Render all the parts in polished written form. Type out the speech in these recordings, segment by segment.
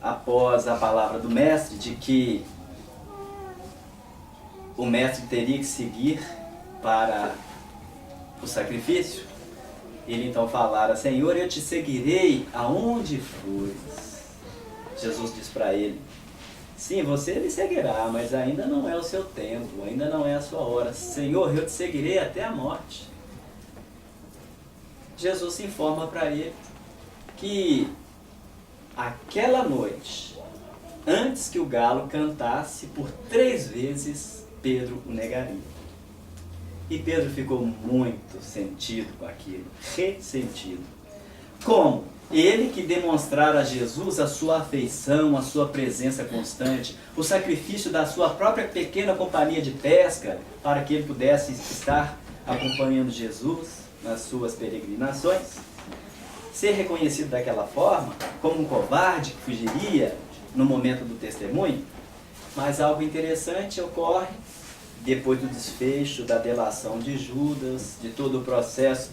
após a palavra do mestre de que o mestre teria que seguir para o sacrifício, ele então falara: Senhor, eu te seguirei aonde fores. Jesus diz para ele: sim, você me seguirá, mas ainda não é o seu tempo, ainda não é a sua hora. Senhor, eu te seguirei até a morte. Jesus se informa para ele que aquela noite, antes que o galo cantasse, por 3 vezes Pedro o negaria. E Pedro ficou muito sentido com aquilo, ressentido. Como? Ele que demonstrara a Jesus a sua afeição, a sua presença constante, o sacrifício da sua própria pequena companhia de pesca, para que ele pudesse estar acompanhando Jesus nas suas peregrinações, ser reconhecido daquela forma, como um covarde que fugiria no momento do testemunho. Mas algo interessante ocorre depois do desfecho da delação de Judas, de todo o processo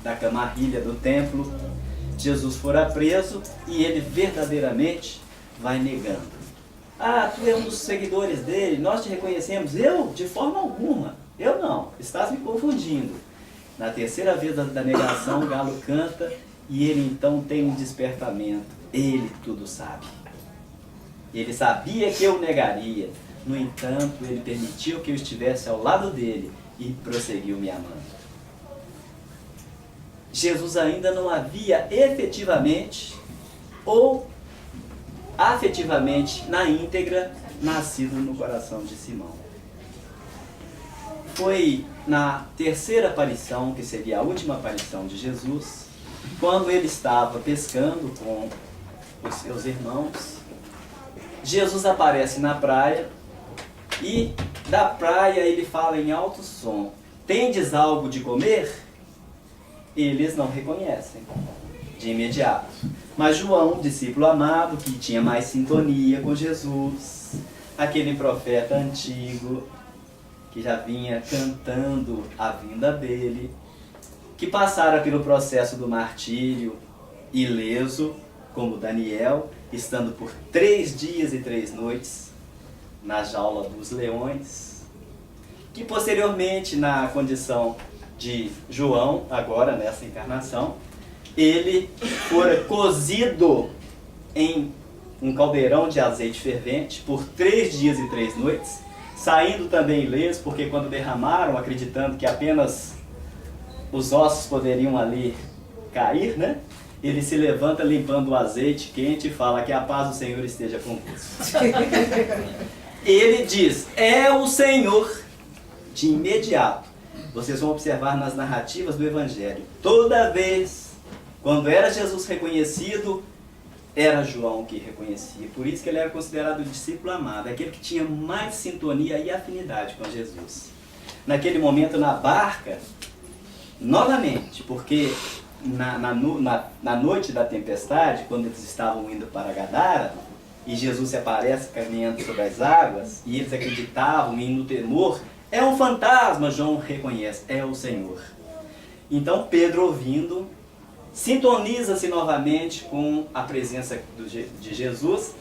da camarrilha do templo. Jesus fora preso e ele verdadeiramente vai negando. Ah, tu é um dos seguidores dele, nós te reconhecemos. Eu? De forma alguma. Eu não, estás me confundindo. Na terceira vez da negação, o galo canta e ele então tem um despertamento. Ele tudo sabe. Ele sabia que eu negaria. No entanto, ele permitiu que eu estivesse ao lado dele e prosseguiu me amando. Jesus ainda não havia efetivamente ou afetivamente, na íntegra, nascido no coração de Simão. Foi na terceira aparição, que seria a última aparição de Jesus, quando ele estava pescando com os seus irmãos. Jesus aparece na praia e da praia ele fala em alto som: tendes algo de comer? Eles não reconhecem de imediato. Mas João, discípulo amado, que tinha mais sintonia com Jesus, aquele profeta antigo, que já vinha cantando a vinda dele, que passara pelo processo do martírio ileso, como Daniel, estando por 3 dias e 3 noites na jaula dos leões, que posteriormente, na condição de João, agora nessa encarnação, ele fora cozido em um caldeirão de azeite fervente por 3 dias e 3 noites, saindo também ileso, porque quando derramaram, acreditando que apenas os ossos poderiam ali cair, né? Ele se levanta limpando o azeite quente e fala: que a paz do Senhor esteja convosco. Ele diz: é o Senhor. De imediato, vocês vão observar nas narrativas do Evangelho, toda vez, quando era Jesus reconhecido, era João que reconhecia. Por isso que ele era considerado o discípulo amado, aquele que tinha mais sintonia e afinidade com Jesus. Naquele momento na barca, novamente, porque na noite da tempestade, quando eles estavam indo para Gadara, e Jesus se aparece caminhando sobre as águas, e eles acreditavam e no temor: é um fantasma. João reconhece: é o Senhor. Então Pedro, ouvindo, sintoniza-se novamente com a presença de Jesus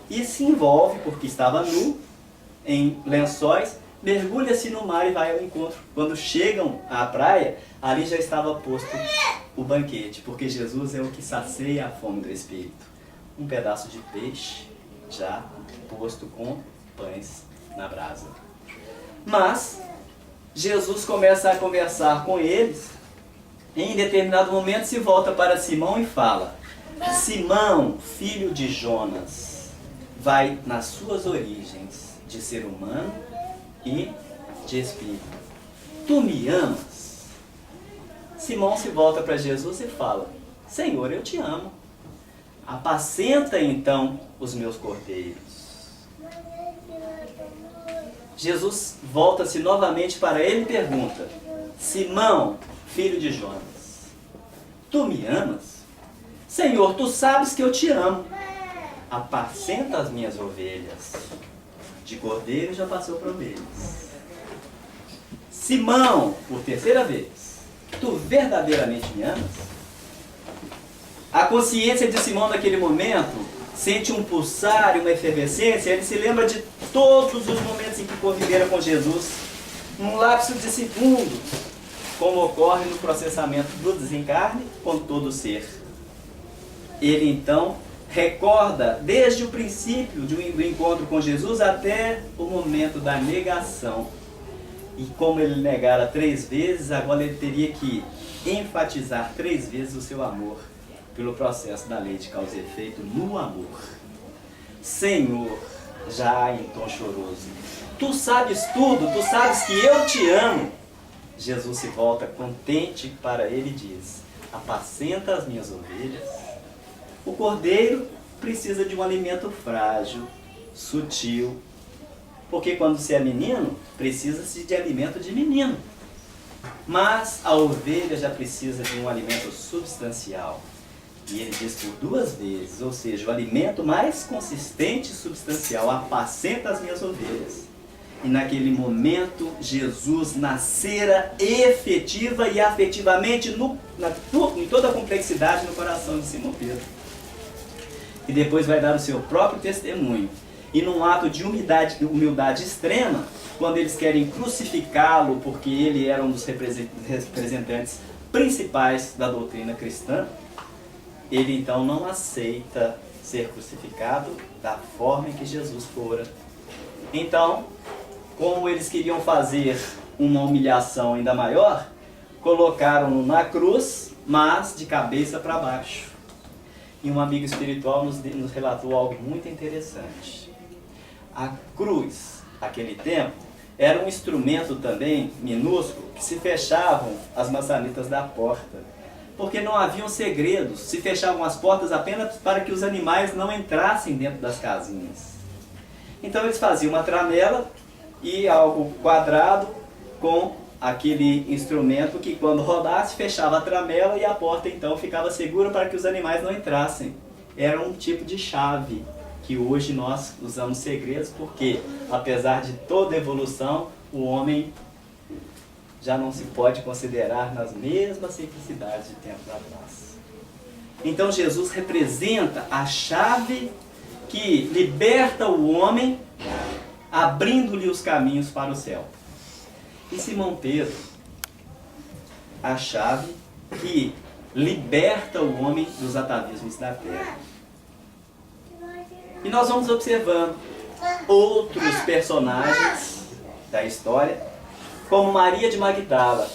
e se envolve, porque estava nu, em lençóis, mergulha-se no mar e vai ao encontro. Quando chegam à praia, ali já estava posto o banquete, porque Jesus é o que sacia a fome do Espírito. Um pedaço de peixe já posto com pães na brasa. Mas Jesus começa a conversar com eles. Em determinado momento se volta para Simão e fala: Simão, filho de Jonas, vai nas suas origens de ser humano e de espírito. Tu me amas? Simão se volta para Jesus e fala: Senhor, eu te amo. Apacenta então os meus cordeiros. Jesus volta-se novamente para ele e pergunta: Simão, filho de Jonas, tu me amas? Senhor, tu sabes que eu te amo. Apacenta as minhas ovelhas. De cordeiro já passou para ovelhas. Simão, por terceira vez, tu verdadeiramente me amas? A consciência de Simão naquele momento sente um pulsar e uma efervescência. Ele se lembra de todos os momentos em que conviveram com Jesus, num lapso de segundos, como ocorre no processamento do desencarne com todo o ser. Ele então recorda desde o princípio do encontro com Jesus até o momento da negação. E como ele negara 3 vezes, agora ele teria que enfatizar 3 vezes o seu amor pelo processo da lei de causa e efeito no amor. Senhor, já em tom choroso, tu sabes tudo, tu sabes que eu te amo. Jesus se volta contente para ele e diz: apacenta as minhas ovelhas. O cordeiro precisa de um alimento frágil, sutil, porque quando se é menino, precisa-se de alimento de menino. Mas a ovelha já precisa de um alimento substancial. E ele diz por 2 vezes, ou seja, o alimento mais consistente e substancial: apacenta as minhas ovelhas. E naquele momento, Jesus nascera efetiva e afetivamente em toda a complexidade no coração de Simão Pedro. E depois vai dar o seu próprio testemunho. E num ato de humildade extrema, quando eles querem crucificá-lo, porque ele era um dos representantes principais da doutrina cristã, ele então não aceita ser crucificado da forma em que Jesus fora. Então, como eles queriam fazer uma humilhação ainda maior, colocaram-no na cruz, mas de cabeça para baixo. E um amigo espiritual nos relatou algo muito interessante. A cruz, naquele tempo, era um instrumento também minúsculo que se fechavam as maçanetas da porta, porque não haviam segredos, se fechavam as portas apenas para que os animais não entrassem dentro das casinhas. Então eles faziam uma tramela e algo quadrado com aquele instrumento que, quando rodasse, fechava a tramela e a porta então ficava segura para que os animais não entrassem. Era um tipo de chave que hoje nós usamos segredos, porque apesar de toda evolução, o homem já não se pode considerar nas mesmas simplicidades de tempos atrás. Então Jesus representa a chave que liberta o homem, abrindo-lhe os caminhos para o céu. E Simão Pedro, a chave que liberta o homem dos atavismos da terra. E nós vamos observando outros personagens da história, como Maria de Magdala,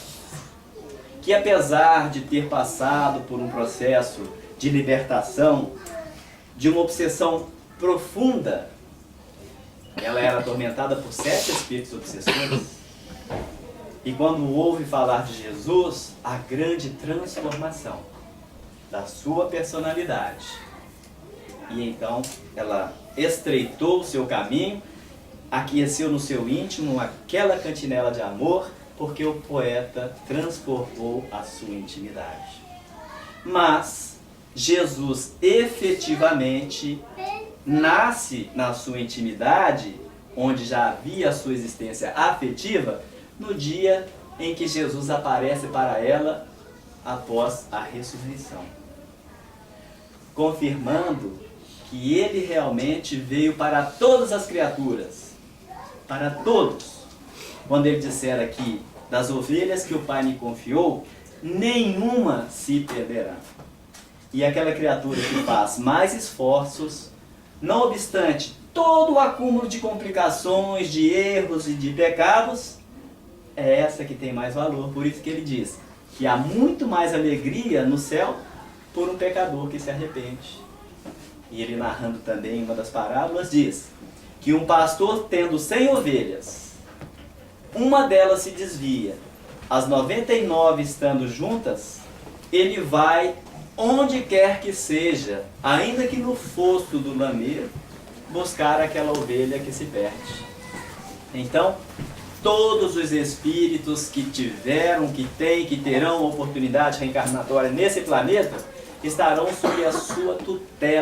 que apesar de ter passado por um processo de libertação, de uma obsessão profunda, ela era atormentada por 7 espíritos obsessores, e quando ouve falar de Jesus, a grande transformação da sua personalidade. E então ela estreitou o seu caminho, aqueceu no seu íntimo aquela cantinela de amor, porque o poeta transformou a sua intimidade. Mas Jesus efetivamente nasce na sua intimidade, onde já havia a sua existência afetiva, no dia em que Jesus aparece para ela após a ressurreição, confirmando que ele realmente veio para todas as criaturas, para todos. Quando ele disser aqui, das ovelhas que o Pai me confiou, nenhuma se perderá. E aquela criatura que faz mais esforços, não obstante todo o acúmulo de complicações, de erros e de pecados, é essa que tem mais valor. Por isso que ele diz que há muito mais alegria no céu por um pecador que se arrepende. E ele, narrando também uma das parábolas, diz que um pastor, tendo 100 ovelhas, uma delas se desvia, as 99 estando juntas, ele vai onde quer que seja, ainda que no fosso do lameiro, buscar aquela ovelha que se perde. Então, todos os espíritos que tiveram, que têm, que terão oportunidade reencarnatória nesse planeta, estarão sob a sua tutela.